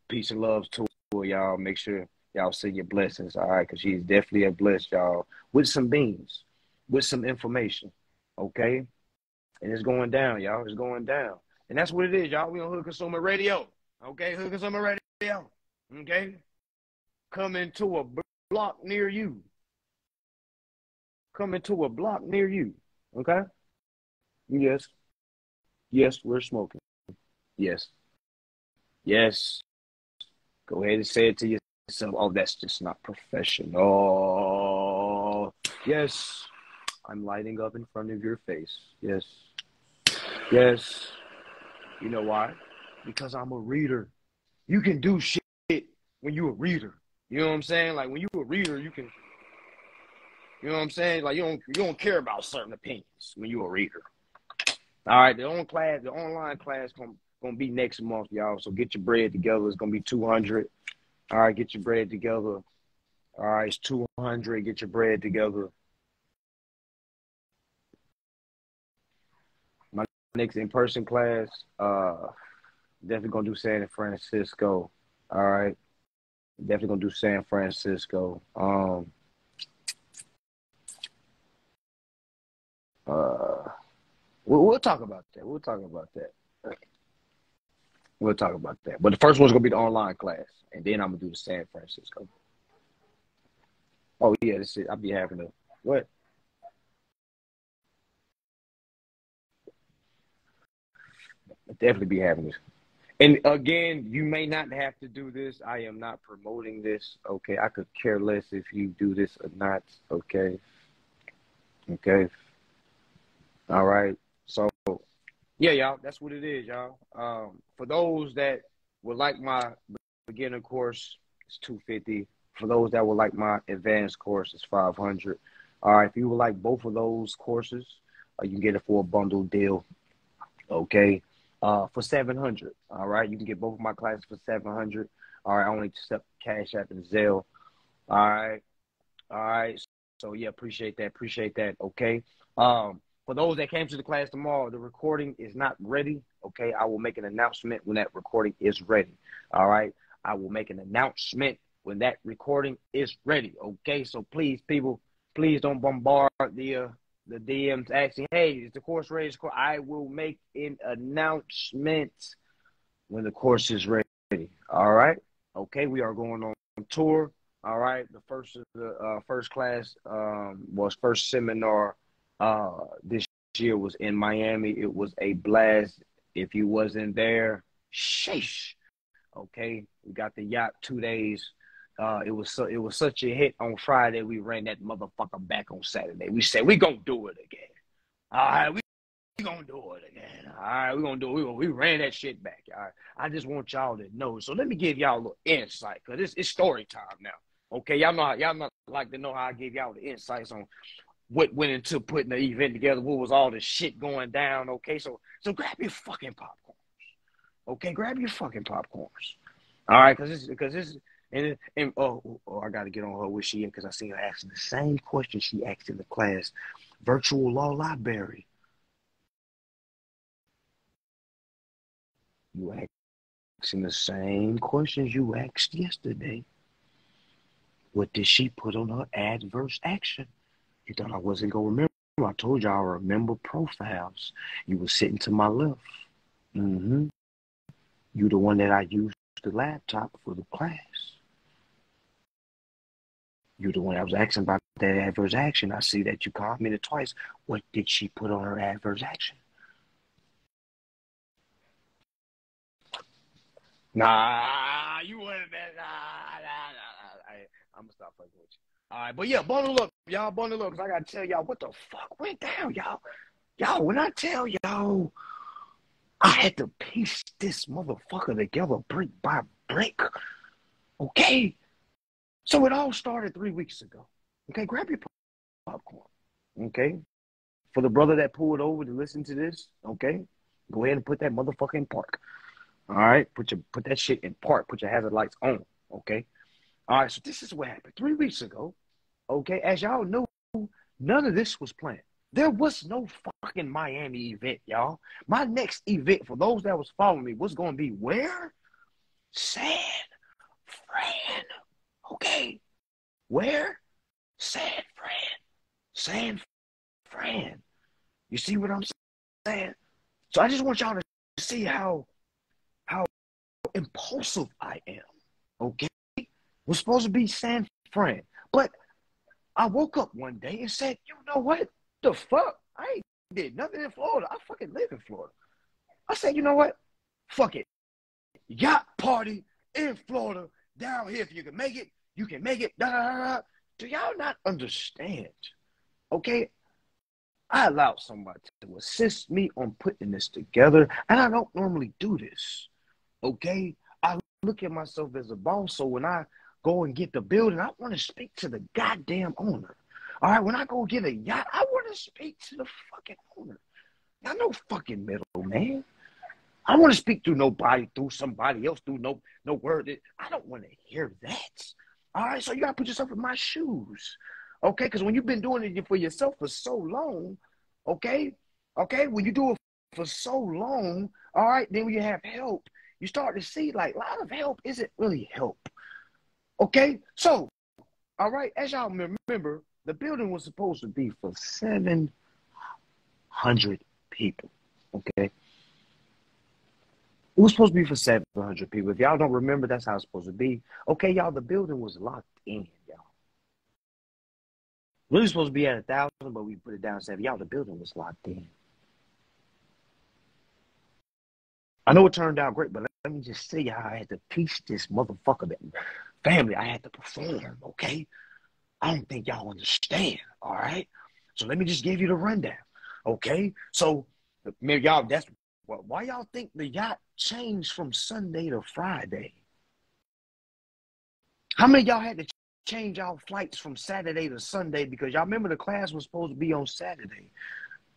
peace and love to her, y'all. Make sure y'all send your blessings, all right, because she's definitely a blessed, y'all, with some beans, with some information, okay? And it's going down, y'all. It's going down. And that's what it is, y'all. We on Hood Consumer Radio, okay? Hood Consumer Radio, okay? Coming to a block near you. Coming to a block near you, okay? Yes. Yes, we're smoking. Yes. Yes. Go ahead and say it to yourself. Oh, that's just not professional. Yes. I'm lighting up in front of your face. Yes. Yes. You know why? Because I'm a reader. You can do shit when you're a reader. You know what I'm saying? Like when you're a reader, you can, you know what I'm saying? Like you don't care about certain opinions when you're a reader. All right, the online class gonna be next month, y'all. So get your bread together. It's gonna be $200. All right, get your bread together. All right, it's $200. Get your bread together. My next in-person class, Definitely gonna do San Francisco. All right. Definitely gonna do San Francisco. We'll talk about that. We'll talk about that. We'll talk about that. But the first one's gonna be the online class, and then I'm gonna do the San Francisco. Oh yeah, this is. I'll be having to. What? I'll definitely be having this. And again, you may not have to do this. I am not promoting this. Okay, I could care less if you do this or not. Okay. Okay. All right. So yeah, y'all, that's what it is, y'all. For those that would like my beginner course, it's $250. For those that would like my advanced course, it's $500. All right, if you would like both of those courses, you can get it for a bundle deal. Okay, for $700. All right, you can get both of my classes for $700. All right, I only accept Cash App and Zelle. All right, all right. So yeah, appreciate that. Appreciate that. Okay. For those that came to the class tomorrow, the recording is not ready. Okay, I will make an announcement when that recording is ready. All right, I will make an announcement when that recording is ready. Okay, so please, people, please don't bombard the DMs asking, "Hey, is the course ready?" I will make an announcement when the course is ready. All right. Okay, we are going on tour. All right. The first class was first seminar this year was in Miami. It was a blast. If you wasn't there, sheesh. Okay, we got the yacht 2 days. It was such a hit on Friday. We ran that motherfucker back on Saturday. We said we gonna do it again. All right, we gonna do it again. All right, we gonna do it. We ran that shit back. All right, I just want y'all to know. So let me give y'all a little insight because it's story time now. Okay, y'all not like to know how I gave y'all the insights on what went into putting the event together, what was all the shit going down. Okay, so grab your fucking popcorns. Okay, grab your fucking popcorns. All right, because this and I gotta get on her where she is because I see her asking the same question she asked in the class, virtual law library. You asking the same questions you asked yesterday. What did she put on her adverse action? You thought I wasn't going to remember. I told you I remember profiles. You were sitting to my left. You the one that I used the laptop for the class. You the one I was asking about that adverse action. I see that you commented twice. What did she put on her adverse action? Nah, you wouldn't have nah. I'm going to stop fucking with you. All right, but yeah, bundle up, y'all. Bundle up, because I got to tell y'all what the fuck went down, y'all. Y'all, when I tell y'all, I had to piece this motherfucker together brick by brick. Okay? So it all started 3 weeks ago. Okay, grab your popcorn. Okay? For the brother that pulled over to listen to this, okay? Go ahead and put that motherfucker in park. All right? Put that shit in park. Put your hazard lights on. Okay? All right, so this is what happened 3 weeks ago. Okay, as y'all know, none of this was planned. There was no fucking Miami event, y'all. My next event, for those that was following me, was going to be where? San Fran. Okay. Where? San Fran. San Fran. You see what I'm saying? So I just want y'all to see how impulsive I am. Okay? We're supposed to be San Fran. But I woke up one day and said, you know what? The fuck? I ain't did nothing in Florida. I fucking live in Florida. I said, you know what? Fuck it. Yacht party in Florida, down here. If you can make it, you can make it. Da, da, da, da. Do y'all not understand? Okay? I allowed somebody to assist me on putting this together, and I don't normally do this. Okay? I look at myself as a boss, so when I go and get the building, I want to speak to the goddamn owner. All right, when I go get a yacht, I want to speak to the fucking owner. Not no fucking middleman. I don't want to speak through somebody else, through no word. I don't want to hear that. All right, so you got to put yourself in my shoes. Okay, because when you've been doing it for yourself for so long, okay, when you do it for so long, all right, then when you have help, you start to see like a lot of help isn't really help. Okay, so all right, as y'all remember, the building was supposed to be for 700 people. Okay, it was supposed to be for 700 people. If y'all don't remember, that's how it's supposed to be. Okay, y'all, the building was locked in, y'all. Really supposed to be at 1,000, but we put it down to 7. Y'all, the building was locked in. I know it turned out great, but let me just say how I had to piece this motherfucker family. I had to perform, okay? I don't think y'all understand, all right? So let me just give you the rundown, okay? So, maybe y'all, that's why y'all think the yacht changed from Sunday to Friday? How many of y'all had to change y'all flights from Saturday to Sunday because y'all remember the class was supposed to be on Saturday?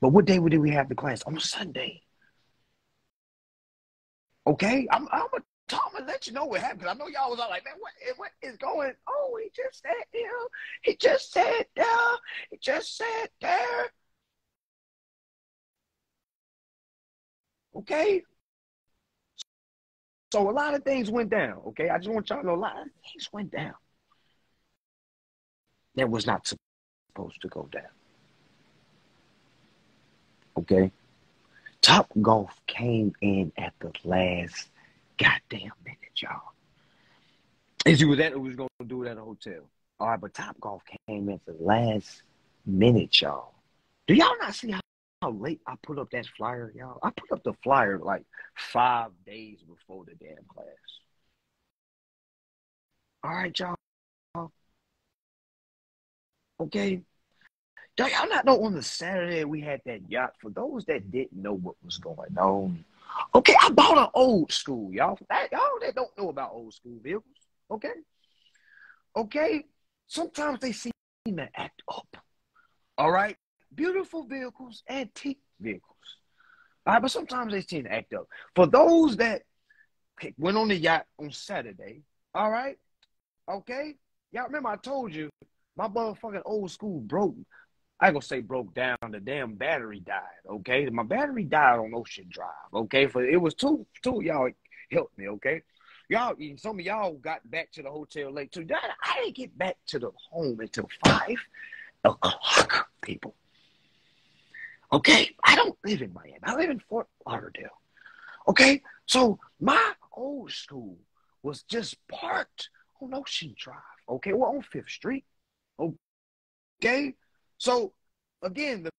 But what day did we have the class? On Sunday. Okay? I'm gonna let you know what happened because I know y'all was all like, man, what is going? Oh, he just said there. He just said there. He just said there. Okay? So a lot of things went down. Okay? I just want y'all to know a lot of things went down. That was not supposed to go down. Okay? Top Golf came in at the last goddamn minute, y'all. As you was at, it was going to do it at a hotel. All right, but Top Golf came in at the last minute, y'all. Do y'all not see how late I put up that flyer, y'all? I put up the flyer like 5 days before the damn class. All right, y'all. Okay. Do y'all not know on the Saturday we had that yacht? For those that didn't know what was going on, okay, I bought an old school, y'all. Y'all that don't know about old school vehicles, okay? Okay? Sometimes they seem to act up, all right? Beautiful vehicles, antique vehicles, all right? But sometimes they seem to act up. For those that went on the yacht on Saturday, all right? Okay? Y'all remember I told you my motherfucking old school broke. I ain't gonna say broke down, the damn battery died, okay? My battery died on Ocean Drive, okay? It was two y'all helped me, okay? Y'all, some of y'all got back to the hotel late too. I didn't get back to the home until 5 o'clock, people. Okay? I don't live in Miami. I live in Fort Lauderdale. Okay? So my old school was just parked on Ocean Drive, okay? We're on 5th Street, okay? So, again, the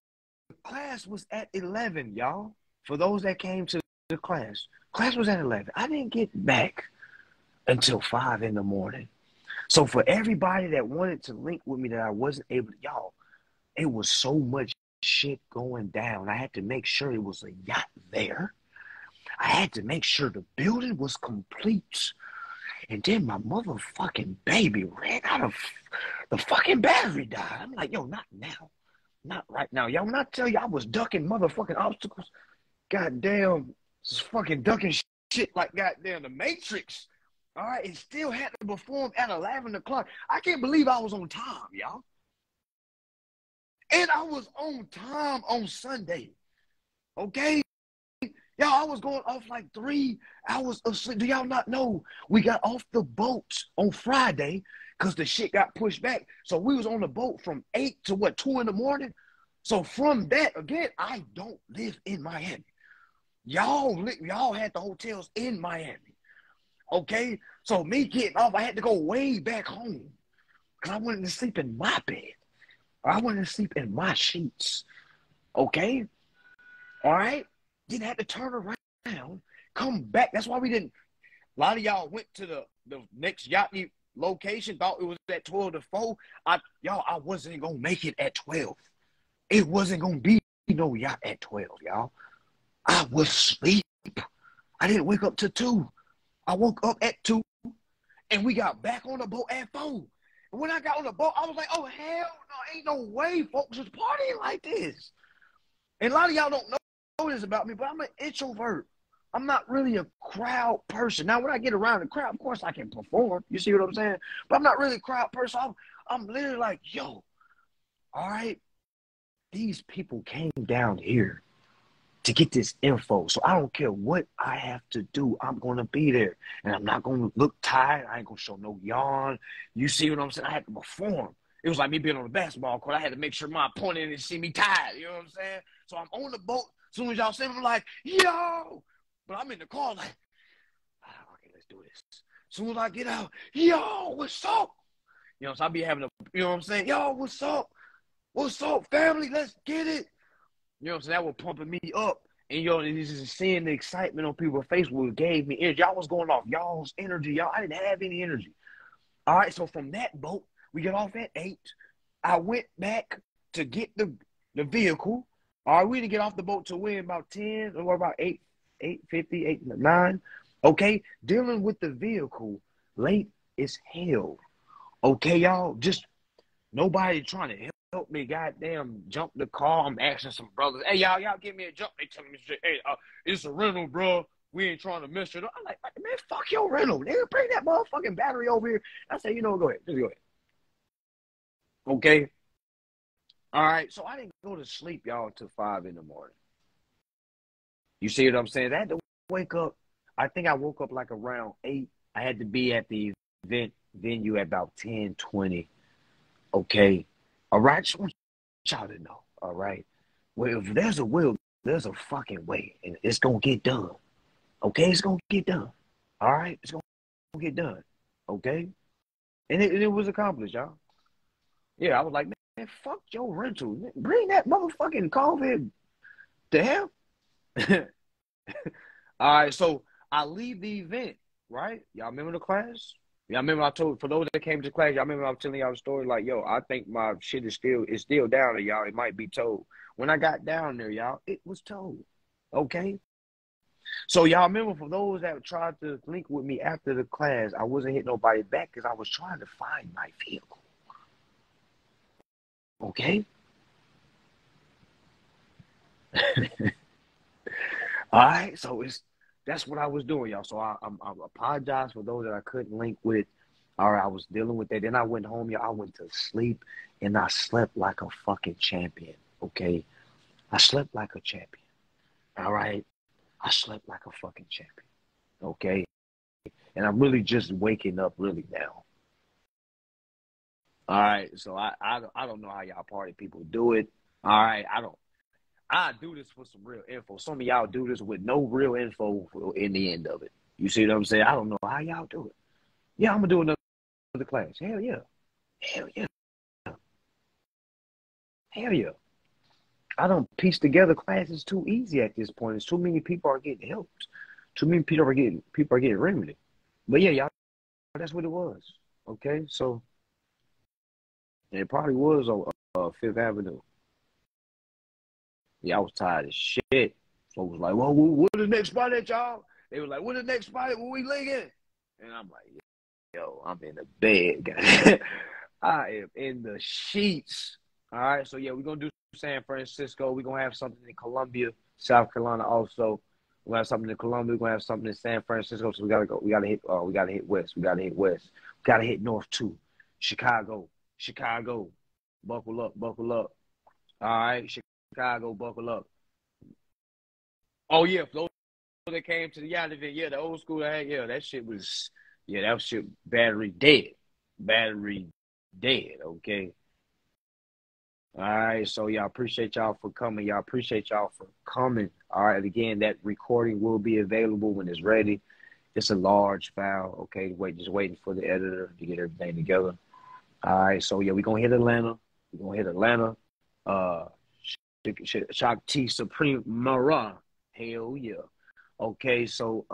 class was at 11, y'all. For those that came to the class was at 11. I didn't get back until 5 in the morning. So, for everybody that wanted to link with me that I wasn't able to, y'all, it was so much shit going down. I had to make sure it was a yacht there. I had to make sure the building was complete. And then my motherfucking baby ran out of the fucking battery died. I'm like, yo, not now. Not right now. Y'all, when I tell you I was ducking motherfucking obstacles, goddamn, just fucking ducking shit like goddamn the Matrix. All right, it still had to perform at 11 o'clock. I can't believe I was on time, y'all. And I was on time on Sunday. Okay? Y'all, I was going off like 3 hours of sleep. Do y'all not know we got off the boat on Friday because the shit got pushed back? So we was on the boat from 8 to 2 in the morning. So from that, again, I don't live in Miami. Y'all had the hotels in Miami. Okay? So me getting off, I had to go way back home because I wanted to sleep in my bed. I wanted to sleep in my sheets. Okay? All right? Didn't have to turn around, come back. That's why we didn't. A lot of y'all went to the next yacht location, thought it was at 12 to 4. I wasn't going to make it at 12. It wasn't going to be no yacht at 12, y'all. I was asleep. I didn't wake up till 2. I woke up at 2, and we got back on the boat at 4. And when I got on the boat, I was like, oh, hell no, ain't no way folks is partying like this. And a lot of y'all don't know this about me, but I'm an introvert. I'm not really a crowd person. Now, when I get around the crowd, of course I can perform. You see what I'm saying? But I'm not really a crowd person. I'm literally like, yo, all right, these people came down here to get this info. So I don't care what I have to do. I'm going to be there. And I'm not going to look tired. I ain't going to show no yawn. You see what I'm saying? I had to perform. It was like me being on the basketball court. I had to make sure my opponent didn't see me tired. You know what I'm saying? So I'm on the boat. As soon as y'all see me, I'm like, yo. But I'm in the car like, okay, let's do this. As soon as I get out, yo, what's up? You know, so I be having a, you know what I'm saying? Yo, what's up? What's up, family? Let's get it. You know what I'm saying? That was pumping me up. And, yo, and just seeing the excitement on people's face gave me energy. Y'all was going off y'all's energy. Y'all, I didn't have any energy. All right, so from that boat, we get off at 8. I went back to get the vehicle. All right, we didn't get off the boat till we about 10 or about 8:50, 8:09. Okay, dealing with the vehicle late as hell. Okay, y'all, just nobody trying to help me. Goddamn, jump the car. I'm asking some brothers, hey, y'all give me a jump. They telling me, hey, it's a rental, bro. We ain't trying to mess it up. I'm like, man, fuck your rental. Nigga, bring that motherfucking battery over here. I say, you know, go ahead. Just go ahead. Okay. All right. So I didn't go to sleep, y'all, until 5 in the morning. You see what I'm saying? I had to wake up. I think I woke up like around 8. I had to be at the event venue at about 10:20. Okay. All right. Just want y'all to know. All right. Well, if there's a will, there's a fucking way. And it's going to get done. Okay. It's going to get done. All right. It's going to get done. Okay. And it was accomplished, y'all. Yeah. I was like, man, fuck your rental. Bring that motherfucking COVID to hell. All right. So I leave the event, right? Y'all remember the class? Y'all remember I told, for those that came to class, y'all remember I was telling y'all a story like, yo, I think my shit is still down there, y'all. It might be towed. When I got down there, y'all, it was towed. Okay? So y'all remember, for those that tried to link with me after the class, I wasn't hitting nobody back because I was trying to find my vehicle. Okay? All right? So that's what I was doing, y'all. So I apologize for those that I couldn't link with. All right, I was dealing with that. Then I went home, y'all. I went to sleep, and I slept like a fucking champion, okay? I slept like a champion, all right? I slept like a fucking champion, okay? And I'm really just waking up really now. All right, so I don't know how y'all party people do it. All right, I do this for some real info. Some of y'all do this with no real info in the end of it. You see what I'm saying? I don't know how y'all do it. Yeah, I'm going to do another class. Hell yeah. Hell yeah. Hell yeah. I don't piece together classes too easy at this point. It's too many people are getting helped. Too many people are getting remedied. But yeah, y'all, that's what it was. Okay, so it probably was on Fifth Avenue. Yeah, I was tired as shit. Folks was like, well, what the next spot at, y'all? They was like, what the next spot where we linking? And I'm like, yo, I'm in the bed, guys. I am in the sheets. All right, so yeah, we're gonna do San Francisco. We're gonna have something in Columbia, South Carolina also. We're gonna have something in Columbia, we're gonna have something in San Francisco. So we gotta hit west. We gotta hit west. We gotta hit north too. Chicago. Buckle up. All right, Chicago, buckle up. Oh yeah, for those that came to the yacht event, yeah, the old school, that shit was, that shit battery dead, okay. All right, so y'all, appreciate y'all for coming. All right, again, that recording will be available when it's ready. It's a large file, okay. Just waiting for the editor to get everything together. All right, so yeah, we're gonna hit Atlanta. Shakti Supreme Mara. Hell yeah. Okay, so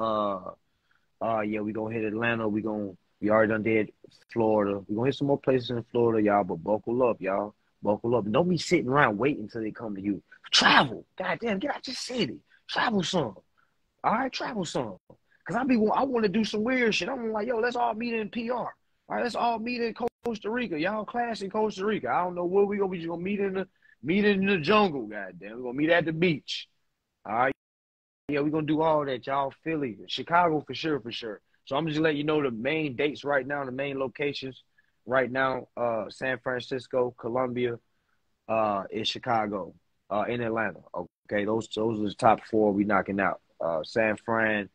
yeah, we're gonna hit Atlanta. We already done did Florida. We're gonna hit some more places in Florida, y'all, but buckle up, y'all. Buckle up. Don't be sitting around waiting until they come to you. Travel. Goddamn, get out your city. Travel some. All right, travel some. Cause I want to do some weird shit. I'm like, yo, let's all meet in PR. All right, let's all meet in Costa Rica. Y'all class in Costa Rica. I don't know where we gonna be. Just gonna meet in the jungle. Goddamn, we're gonna meet at the beach. All right. Yeah, we're gonna do all that, y'all. Philly, Chicago for sure. So I'm just letting you know the main dates right now, the main locations right now. San Francisco, Columbia, in Chicago, in Atlanta. Okay, those are the top four we knocking out. San Fran,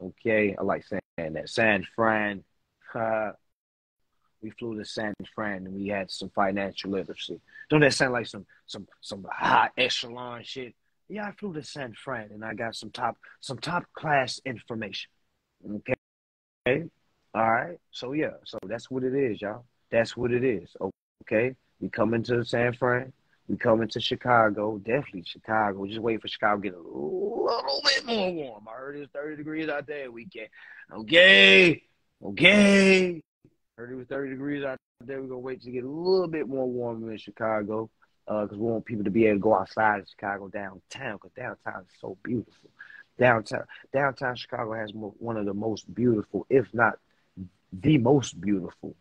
okay, I like saying that. San Fran, we flew to San Fran and we had some financial literacy. Don't that sound like some high echelon shit? Yeah, I flew to San Fran and I got some top class information. Okay, all right. So yeah, so that's what it is, y'all. That's what it is. Okay, we coming to San Fran. We coming to Chicago. Definitely Chicago. Just wait for Chicago to get a little bit more warm. I heard it's 30 degrees out there weekend. Okay. Heard it was 30 degrees out there. We're going to wait to get a little bit more warm in Chicago because we want people to be able to go outside of Chicago downtown because downtown is so beautiful. Downtown Chicago has one of the most beautiful, if not the most beautiful,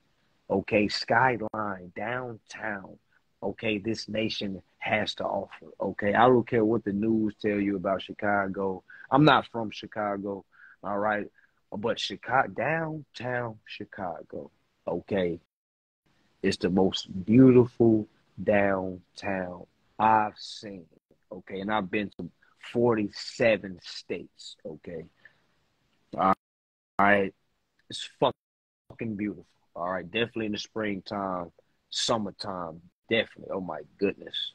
okay, skyline downtown, okay, this nation has to offer, okay? I don't care what the news tell you about Chicago. I'm not from Chicago, all right? But downtown Chicago, okay, it's the most beautiful downtown I've seen, okay? And I've been to 47 states, okay? All right, it's fucking beautiful, all right? Definitely in the springtime, summertime, definitely. Oh, my goodness.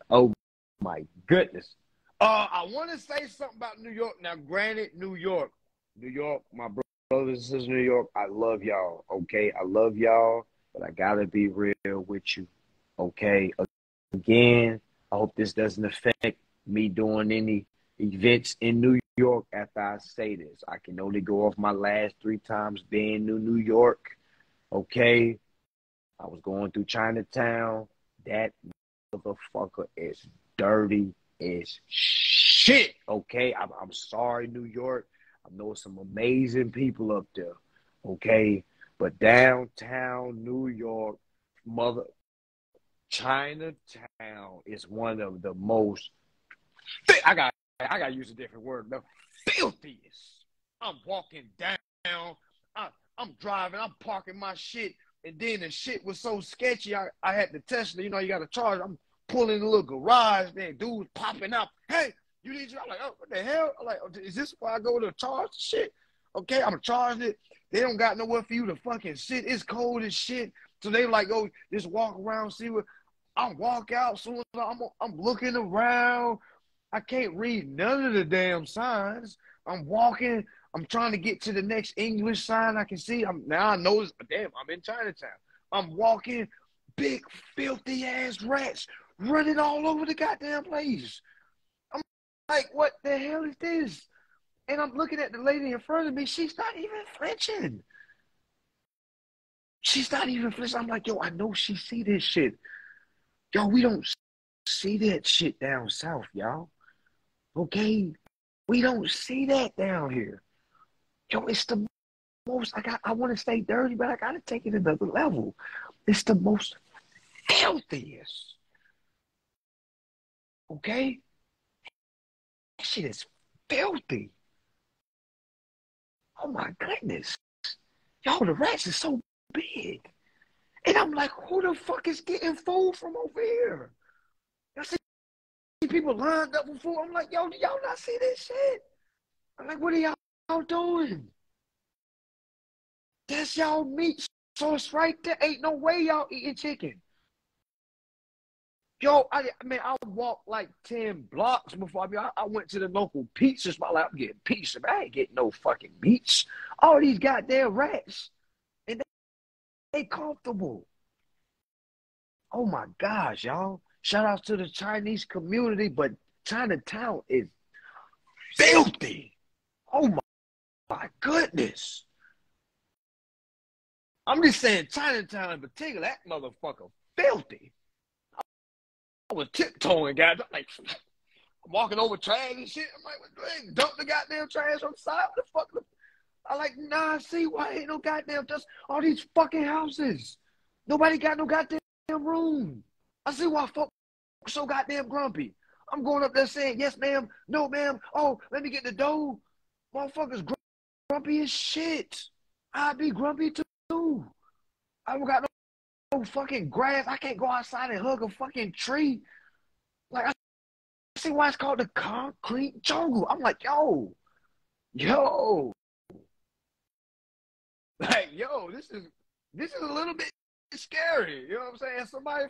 Oh, my goodness. I want to say something about New York. Now, granted, New York, my brothers and sisters in New York, I love y'all, okay? I love y'all, but I got to be real with you, okay? Again, I hope this doesn't affect me doing any events in New York after I say this. I can only go off my last 3 times being to New York, okay? I was going through Chinatown. That motherfucker is dirty as shit, okay? I'm sorry, New York. I know some amazing people up there, okay? But downtown New York, Chinatown is one of the most, I got to use a different word, the filthiest. I'm walking down, I'm driving, I'm parking my shit, and then the shit was so sketchy, I had to Tesla, you know, you got to charge. I'm pulling a little garage, there, dudes popping up. Hey, you need your, I'm like, oh, what the hell? I'm like, is this where I go to charge the shit? Okay, I'm charging it. They don't got nowhere for you to fucking sit. It's cold as shit. So they like, oh, just walk around, see what. I walk out, soon as I'm looking around. I can't read none of the damn signs. I'm walking. I'm trying to get to the next English sign I can see. Now I know, damn, I'm in Chinatown. I'm walking, big filthy ass rats running all over the goddamn place. I'm like, what the hell is this? And I'm looking at the lady in front of me. She's not even flinching. She's not even flinching. I'm like, yo, I know she see this shit. Yo, we don't see that shit down south, y'all. Okay? We don't see that down here. Yo, it's the most, I want to stay dirty, but I got to take it another level. It's the most filthiest. Okay? That shit is filthy. Oh my goodness. Yo, the rats is so big. And I'm like, who the fuck is getting food from over here? I see people lined up for food. I'm like, yo, do y'all not see this shit? I'm like, what are y'all doing? That's y'all meat source right there. Ain't no way y'all eating chicken. Yo, I walked like 10 blocks before I went to the local pizza spot. Like, I'm getting pizza, but I ain't getting no fucking meats. All these goddamn rats. And they comfortable. Oh my gosh, y'all. Shout out to the Chinese community, but Chinatown is filthy. Oh my goodness. I'm just saying Chinatown in particular, that motherfucker filthy. I was tiptoeing, guys. I'm walking over trash and shit. I'm like, what, dump the goddamn trash on the side. What the fuck? I like, nah, see why ain't no goddamn dust. All these fucking houses. Nobody got no goddamn room. I see why folks so goddamn grumpy. I'm going up there saying, yes, ma'am, no, ma'am. Oh, let me get the dough. Motherfuckers grumpy as shit. I'd be grumpy too. I don't got no fucking grass. I can't go outside and hug a fucking tree. Like, see why it's called the concrete jungle. I'm like, yo, like, yo, this is a little bit scary. You know what I'm saying? Somebody